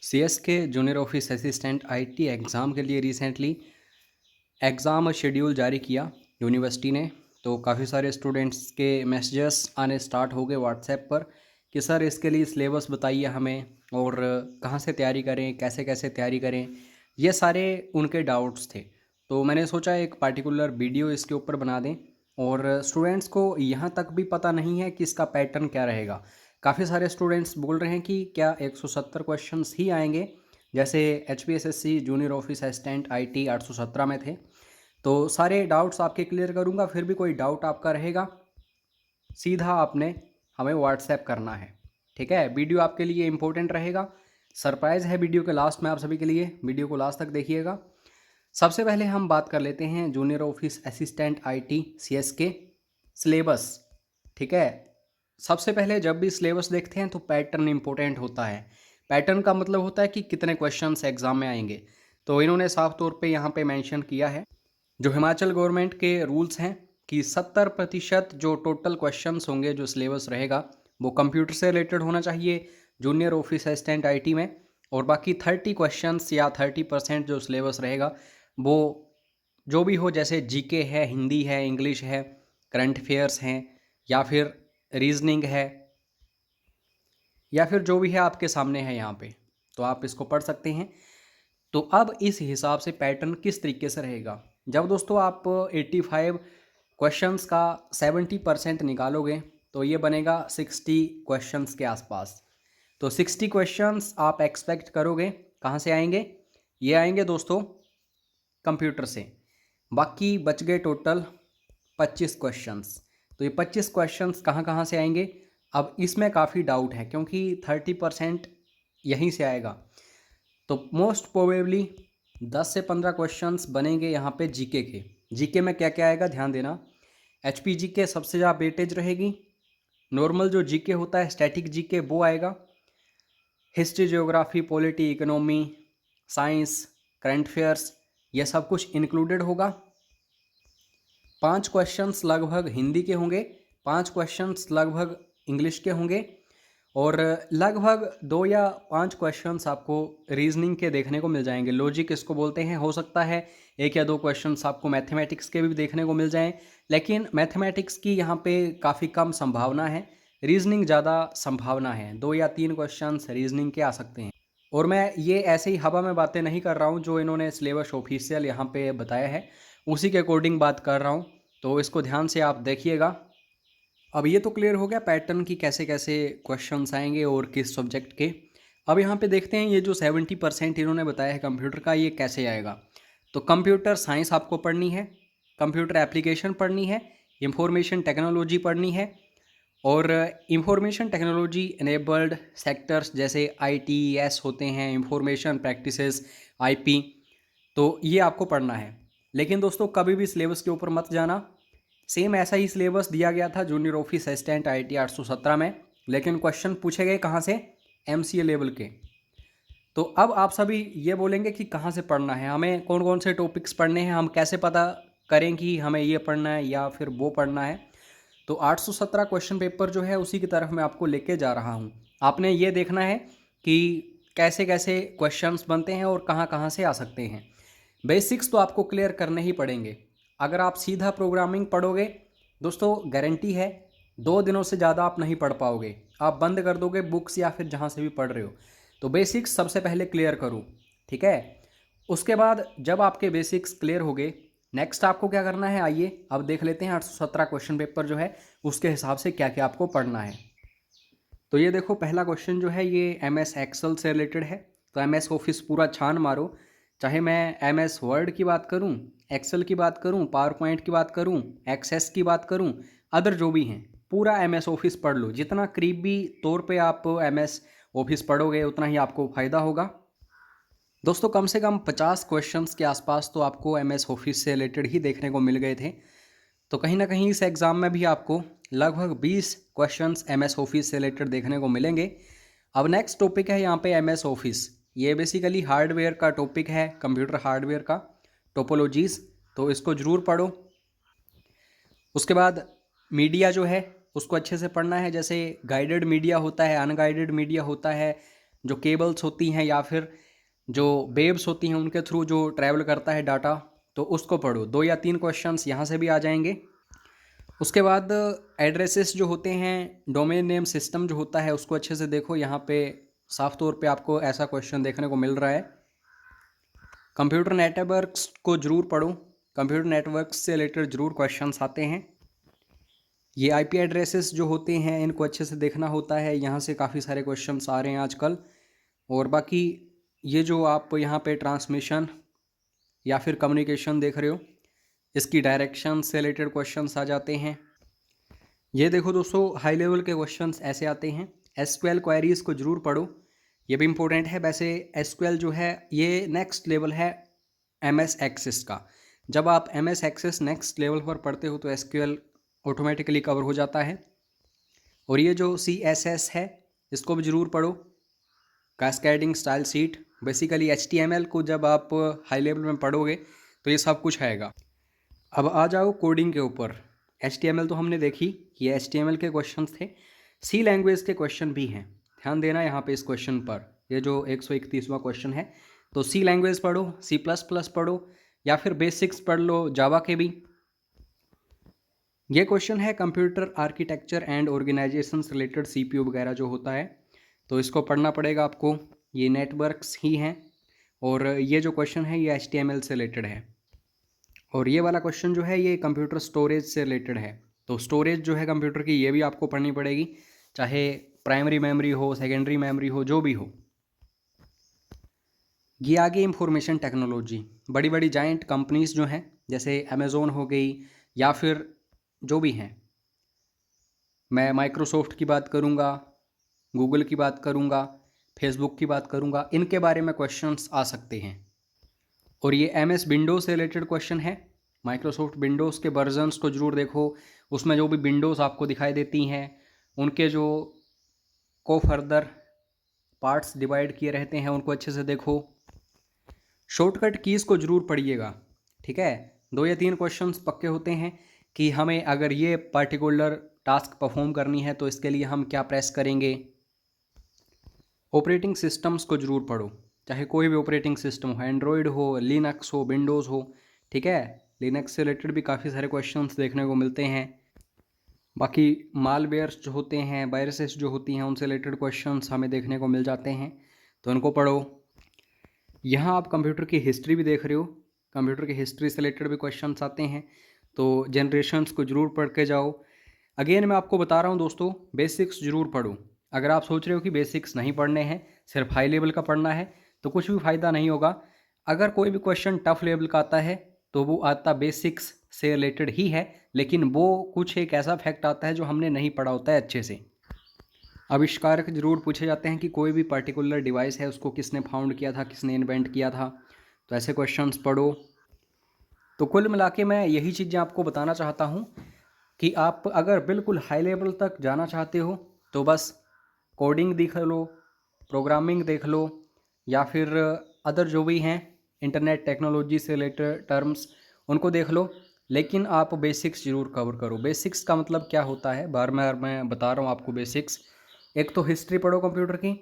CSK junior office assistant IT exam के लिए recently exam schedule जारी किया यूनिवर्सिटी ने। तो काफ़ी सारे स्टूडेंट्स के मैसेजेस आने स्टार्ट हो गए व्हाट्सएप पर कि सर इसके लिए सिलेबस बताइए हमें और कहाँ से तैयारी करें, कैसे कैसे तैयारी करें। ये सारे उनके डाउट्स थे। तो मैंने सोचा एक पार्टिकुलर वीडियो इसके ऊपर बना दें। और स्टूडेंट्स को यहाँ तक भी पता नहीं है कि इसका पैटर्न क्या रहेगा। काफ़ी सारे स्टूडेंट्स बोल रहे हैं कि क्या 170 क्वेश्चंस ही आएंगे, जैसे HPSSC junior office assistant IT 817 में थे। तो सारे डाउट्स आपके क्लियर करूंगा। फिर भी कोई डाउट आपका रहेगा, सीधा आपने हमें व्हाट्सएप करना है, ठीक है। वीडियो आपके लिए इंपॉर्टेंट रहेगा, सरप्राइज़ है वीडियो के लास्ट में आप सभी के लिए। वीडियो को लास्ट तक देखिएगा। सबसे पहले हम बात कर लेते हैं junior office assistant IT CS के सिलेबस, ठीक है। सबसे पहले जब भी सिलेबस देखते हैं तो पैटर्न इंपॉर्टेंट होता है। पैटर्न का मतलब होता है कि कितने क्वेश्चंस एग्जाम में आएंगे। तो इन्होंने साफ तौर पे यहाँ पे मेंशन किया है, जो हिमाचल गवर्नमेंट के रूल्स हैं, कि 70% जो टोटल क्वेश्चंस होंगे, जो सिलेबस रहेगा, वो कंप्यूटर से रिलेटेड होना चाहिए जूनियर ऑफिस असिस्टेंट IT में। और बाकी 30 क्वेश्चंस या 30% जो सिलेबस रहेगा वो जो भी हो, जैसे जीके है, हिंदी है, इंग्लिश है, करंट अफेयर्स हैं, या फिर रीजनिंग है, या फिर जो भी है आपके सामने है यहाँ पे, तो आप इसको पढ़ सकते हैं। तो अब इस हिसाब से पैटर्न किस तरीके से रहेगा। जब दोस्तों आप 85 क्वेश्चंस का 70% निकालोगे तो ये बनेगा 60 क्वेश्चंस के आसपास। तो 60 क्वेश्चंस आप एक्सपेक्ट करोगे कहाँ से आएंगे? ये आएंगे दोस्तों कंप्यूटर से। बाकी बच गए टोटल 25 क्वेश्चंस। तो ये 25 क्वेश्चंस कहाँ कहाँ से आएंगे? अब इसमें काफ़ी डाउट है, क्योंकि 30% यहीं से आएगा। तो मोस्ट प्रोबेबली 10 से 15 क्वेश्चंस बनेंगे यहाँ पे जीके के। जीके में क्या क्या आएगा ध्यान देना। HP जीके सबसे ज़्यादा वेटेज रहेगी। नॉर्मल जो जीके होता है, स्टैटिक जीके, वो आएगा। History, geography, polity, economy, science, current affairs, ये सब कुछ इंक्लूडेड होगा। 5 क्वेश्चंस लगभग हिंदी के होंगे, 5 क्वेश्चंस लगभग इंग्लिश के होंगे, और लगभग 2 या 5 क्वेश्चंस आपको रीजनिंग के देखने को मिल जाएंगे। लॉजिक इसको बोलते हैं। हो सकता है 1 या 2 क्वेश्चंस आपको मैथमेटिक्स के भी देखने को मिल जाएं, लेकिन मैथमेटिक्स की यहाँ पे काफ़ी कम संभावना है, रीजनिंग ज़्यादा संभावना है। 2 या 3 क्वेश्चंस रीजनिंग के आ सकते हैं। और मैं ये ऐसे ही हवा में बातें नहीं कर रहा हूँ, जो इन्होंने सिलेबस ऑफिशियल यहाँ पे बताया है उसी के अकॉर्डिंग बात कर रहा हूँ। तो इसको ध्यान से आप देखिएगा। अब ये तो क्लियर हो गया पैटर्न की कैसे कैसे क्वेश्चंस आएंगे और किस सब्जेक्ट के। अब यहाँ पे देखते हैं ये जो 70% इन्होंने बताया है कंप्यूटर का, ये कैसे आएगा। तो कंप्यूटर साइंस आपको पढ़नी है, कंप्यूटर एप्लीकेशन पढ़नी है, इंफॉर्मेशन टेक्नोलॉजी पढ़नी है, और इंफॉर्मेशन टेक्नोलॉजी इनेबल्ड सेक्टर्स जैसे ITES होते हैं, इंफॉर्मेशन प्रैक्टिसेस, IP, तो ये आपको पढ़ना है। लेकिन दोस्तों कभी भी सिलेबस के ऊपर मत जाना। सेम ऐसा ही सिलेबस दिया गया था जूनियर ऑफिस असिस्टेंट IT 817 में, लेकिन क्वेश्चन पूछे गए कहाँ से? MCA लेवल के। तो अब आप सभी ये बोलेंगे कि कहाँ से पढ़ना है, हमें कौन कौन से टॉपिक्स पढ़ने हैं, हम कैसे पता करें कि हमें ये पढ़ना है या फिर वो पढ़ना है। तो 817 क्वेश्चन पेपर जो है उसी की तरफ मैं आपको लेके जा रहा हूँ। आपने ये देखना है कि कैसे कैसे क्वेश्चंस बनते हैं और कहाँ कहाँ से आ सकते हैं। बेसिक्स तो आपको क्लियर करने ही पड़ेंगे। अगर आप सीधा प्रोग्रामिंग पढ़ोगे दोस्तों, गारंटी है 2 दिनों से ज़्यादा आप नहीं पढ़ पाओगे, आप बंद कर दोगे बुक्स या फिर जहाँ से भी पढ़ रहे हो। तो बेसिक्स सबसे पहले क्लियर करो, ठीक है। उसके बाद जब आपके बेसिक्स क्लियर हो गए, नेक्स्ट आपको क्या करना है, आइए अब देख लेते हैं 817 क्वेश्चन पेपर जो है उसके हिसाब से क्या क्या आपको पढ़ना है। तो ये देखो पहला क्वेश्चन जो है ये MS एक्सेल से रिलेटेड है। तो MS ऑफिस पूरा छान मारो, चाहे मैं MS वर्ड की बात करूं, एक्सेल की बात करूं, पावर पॉइंट की बात करूं, एक्सेस की बात करूं, अदर जो भी हैं, पूरा MS ऑफिस पढ़ लो। जितना करीबी तौर पे आप MS ऑफिस पढ़ोगे उतना ही आपको फ़ायदा होगा। दोस्तों कम से कम 50 क्वेश्चंस के आसपास तो आपको MS ऑफिस से रिलेटेड ही देखने को मिल गए थे। तो कहीं ना कहीं इस एग्ज़ाम में भी आपको लगभग 20 क्वेश्चंस MS ऑफिस से रिलेटेड देखने को मिलेंगे। अब नेक्स्ट टॉपिक है यहाँ पे MS ऑफिस। ये बेसिकली हार्डवेयर का टॉपिक है, कंप्यूटर हार्डवेयर का, टोपोलॉजीज़। तो इसको ज़रूर पढ़ो। उसके बाद मीडिया जो है उसको अच्छे से पढ़ना है। जैसे गाइडेड मीडिया होता है, अनगाइडेड मीडिया होता है, जो केबल्स होती हैं या फिर जो वेव्स होती हैं उनके थ्रू जो ट्रैवल करता है डाटा, तो उसको पढ़ो। 2 या 3 क्वेश्चंस यहाँ से भी आ जाएंगे। उसके बाद एड्रेसेस जो होते हैं, डोमेन नेम सिस्टम जो होता है उसको अच्छे से देखो। यहाँ पे साफ तौर पे आपको ऐसा क्वेश्चन देखने को मिल रहा है। कंप्यूटर नेटवर्क्स को ज़रूर पढ़ो, कंप्यूटर नेटवर्क्स से रिलेटेड ज़रूर क्वेश्चंस आते हैं। ये आईपी एड्रेसेस जो होते हैं इनको अच्छे से देखना होता है, यहाँ से काफ़ी सारे क्वेश्चंस आ रहे हैं आजकल। और बाकी ये जो आप यहाँ पे ट्रांसमिशन या फिर कम्युनिकेशन देख रहे हो, इसकी डायरेक्शन से रिलेटेड क्वेश्चंस आ जाते हैं। ये देखो दोस्तों, हाई लेवल के क्वेश्चंस ऐसे आते हैं। एसक्यूएल क्वेरीज को ज़रूर पढ़ो, ये भी इम्पोर्टेंट है। वैसे एसक्यूएल जो है ये नेक्स्ट लेवल है एमएस एक्सेस का। जब आप एमएस एक्सेस नेक्स्ट लेवल पर पढ़ते हो तो एसक्यूएल ऑटोमेटिकली कवर हो जाता है। और ये जो CSS है इसको भी ज़रूर पढ़ो, cascading style sheet. Basically HTML को जब आप हाई लेवल में पढ़ोगे तो ये सब कुछ आएगा। अब आ जाओ कोडिंग के ऊपर। HTML तो हमने देखी, ये HTML के क्वेश्चंस थे। सी लैंग्वेज के क्वेश्चन भी हैं, ध्यान देना यहाँ पे इस क्वेश्चन पर। ये जो 131वां क्वेश्चन है, तो सी लैंग्वेज पढ़ो, C++ पढ़ो, या फिर बेसिक्स पढ़ लो जावा के भी। ये क्वेश्चन है computer architecture and organisation related, CPU वगैरह जो होता है, तो इसको पढ़ना पड़ेगा आपको। ये नेटवर्क्स ही हैं। और ये जो क्वेश्चन है ये HTML से रिलेटेड है। और ये वाला क्वेश्चन जो है ये कंप्यूटर स्टोरेज से रिलेटेड है। तो स्टोरेज जो है कंप्यूटर की ये भी आपको पढ़नी पड़ेगी, चाहे प्राइमरी मेमोरी हो, सेकेंडरी मेमोरी हो, जो भी हो। ये आगे इंफॉर्मेशन टेक्नोलॉजी, बड़ी बड़ी जाइंट कंपनीज जो हैं जैसे अमेज़ोन हो गई या फिर जो भी हैं, मैं माइक्रोसॉफ्ट की बात करूँगा, गूगल की बात करूँगा, फेसबुक की बात करूँगा, इनके बारे में क्वेश्चंस आ सकते हैं। और ये MS विंडोज़ से रिलेटेड क्वेश्चन है। माइक्रोसॉफ्ट विंडोज़ के वर्जन्स को ज़रूर देखो, उसमें जो भी विंडोज़ आपको दिखाई देती हैं उनके जो को फर्दर पार्ट्स डिवाइड किए रहते हैं उनको अच्छे से देखो। शॉर्टकट कीज़ को ज़रूर पढ़िएगा, ठीक है। 2 या 3 क्वेश्चंस पक्के होते हैं कि हमें अगर ये पर्टिकुलर टास्क परफॉर्म करनी है तो इसके लिए हम क्या प्रेस करेंगे। ऑपरेटिंग सिस्टम्स को ज़रूर पढ़ो, चाहे कोई भी ऑपरेटिंग सिस्टम हो, एंड्रॉयड हो, लिनक्स हो, विंडोज़ हो, ठीक है। लिनक्स से रिलेटेड भी काफ़ी सारे क्वेश्चंस देखने को मिलते हैं। बाकी मालवेयर्स जो होते हैं, वायरसेस जो होती हैं, उनसे रिलेटेड क्वेश्चंस हमें देखने को मिल जाते हैं, तो उनको पढ़ो। यहाँ आप कंप्यूटर की हिस्ट्री भी देख रहे हो, कंप्यूटर की हिस्ट्री से रिलेटेड भी क्वेश्चंस आते हैं, तो जनरेशन्स को ज़रूर पढ़ के जाओ। अगेन मैं आपको बता रहा हूँ दोस्तों, बेसिक्स ज़रूर पढ़ो। अगर आप सोच रहे हो कि बेसिक्स नहीं पढ़ने हैं, सिर्फ हाई लेवल का पढ़ना है, तो कुछ भी फ़ायदा नहीं होगा। अगर कोई भी क्वेश्चन टफ लेवल का आता है तो वो आता बेसिक्स से रिलेटेड ही है, लेकिन वो कुछ एक ऐसा फैक्ट आता है जो हमने नहीं पढ़ा होता है अच्छे से। आविष्कारक जरूर पूछे जाते हैं कि कोई भी पर्टिकुलर डिवाइस है उसको किसने फाउंड किया था, किसने इन्वेंट किया था, तो ऐसे क्वेश्चंस पढ़ो। तो कुल मिला के मैं यही चीज़ें आपको बताना चाहता हूँ कि आप अगर बिल्कुल हाई लेवल तक जाना चाहते हो तो बस कोडिंग देख लो, प्रोग्रामिंग देख लो, या फिर अदर जो भी हैं इंटरनेट टेक्नोलॉजी से रिलेटेड टर्म्स उनको देख लो, लेकिन आप बेसिक्स ज़रूर कवर करो। बेसिक्स का मतलब क्या होता है, बार बार मैं बता रहा हूँ आपको बेसिक्स। एक तो हिस्ट्री पढ़ो कंप्यूटर की,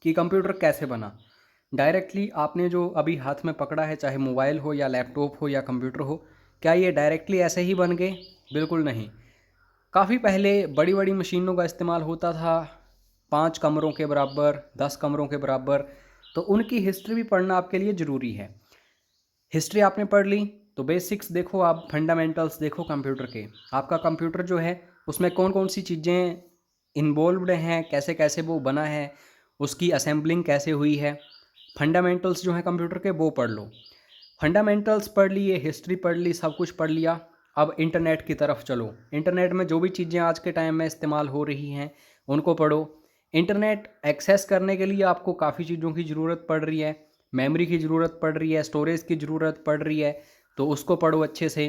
कि कंप्यूटर कैसे बना। डायरेक्टली आपने जो अभी हाथ में पकड़ा है, चाहे मोबाइल हो या लैपटॉप हो या कंप्यूटर हो, क्या ये डायरेक्टली ऐसे ही बन गए? बिल्कुल नहीं। काफ़ी पहले बड़ी बड़ी मशीनों का इस्तेमाल होता था, 5 कमरों के बराबर, 10 कमरों के बराबर, तो उनकी हिस्ट्री भी पढ़ना आपके लिए ज़रूरी है। हिस्ट्री आपने पढ़ ली तो बेसिक्स देखो, आप फंडामेंटल्स देखो कंप्यूटर के। आपका कंप्यूटर जो है उसमें कौन कौन सी चीज़ें इन्वॉल्व्ड हैं, कैसे कैसे वो बना है, उसकी असेंबलिंग कैसे हुई है, फंडामेंटल्स जो हैं कंप्यूटर के वो पढ़ लो। फंडामेंटल्स पढ़ लिए, हिस्ट्री पढ़ ली, सब कुछ पढ़ लिया। अब इंटरनेट की तरफ चलो। इंटरनेट में जो भी चीज़ें आज के टाइम में इस्तेमाल हो रही हैं उनको पढ़ो। इंटरनेट एक्सेस करने के लिए आपको काफ़ी चीज़ों की ज़रूरत पड़ रही है, मेमोरी की ज़रूरत पड़ रही है, स्टोरेज की ज़रूरत पड़ रही है, तो उसको पढ़ो अच्छे से।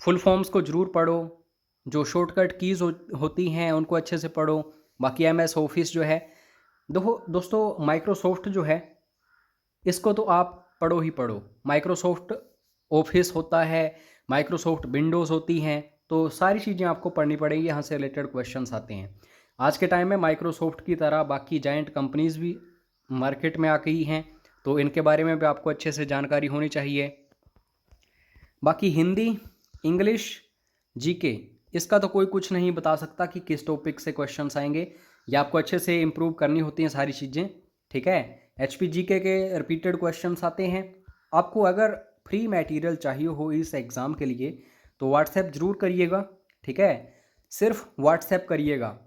फुल फॉर्म्स को ज़रूर पढ़ो, जो शॉर्टकट कीज़ होती हैं उनको अच्छे से पढ़ो। बाकी MS ऑफिस जो है, देखो दोस्तों, माइक्रोसॉफ्ट जो है इसको तो आप पढ़ो ही पढ़ो। माइक्रोसॉफ्ट ऑफिस होता है, माइक्रोसॉफ्ट विंडोज़ होती हैं, तो सारी चीज़ें आपको पढ़नी पड़ेंगी, यहाँ से रिलेटेड क्वेश्चंस आते हैं। आज के टाइम में माइक्रोसॉफ्ट की तरह बाकी जाइंट कंपनीज़ भी मार्केट में आ गई हैं, तो इनके बारे में भी आपको अच्छे से जानकारी होनी चाहिए। बाकी हिंदी, इंग्लिश, जीके, इसका तो कोई कुछ नहीं बता सकता कि किस टॉपिक से क्वेश्चंस आएंगे। ये आपको अच्छे से इम्प्रूव करनी होती हैं सारी चीज़ें, ठीक है। एचपी जीके के रिपीटेड क्वेश्चंस आते हैं। आपको अगर फ्री मटेरियल चाहिए हो इस एग्ज़ाम के लिए तो व्हाट्सएप ज़रूर करिएगा, ठीक है। सिर्फ व्हाट्सएप करिएगा,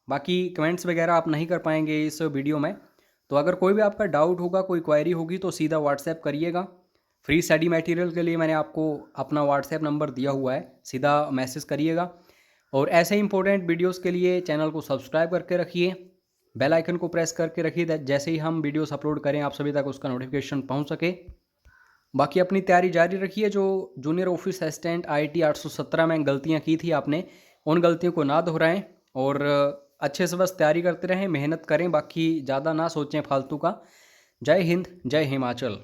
बाकी कमेंट्स वगैरह आप नहीं कर पाएंगे इस वीडियो में। तो अगर कोई भी आपका डाउट होगा, कोई क्वेरी होगी तो सीधा व्हाट्सएप करिएगा। फ्री स्टडी मटेरियल के लिए मैंने आपको अपना व्हाट्सएप नंबर दिया हुआ है, सीधा मैसेज करिएगा। और ऐसे इंपॉर्टेंट वीडियोस के लिए चैनल को सब्सक्राइब करके रखिए, बेल आइकन को प्रेस करके रखिए, जैसे ही हम वीडियोस अपलोड करें आप सभी तक उसका नोटिफिकेशन पहुंच सके। बाकी अपनी तैयारी जारी रखिए। जो जूनियर ऑफिस असिस्टेंट IIT 817 में गलतियां की थी आपने, उन गलतियों को ना दोहराएं और अच्छे से बस तैयारी करते रहें, मेहनत करें, बाकी ज़्यादा ना सोचें फालतू का। जय हिंद, जय हिमाचल।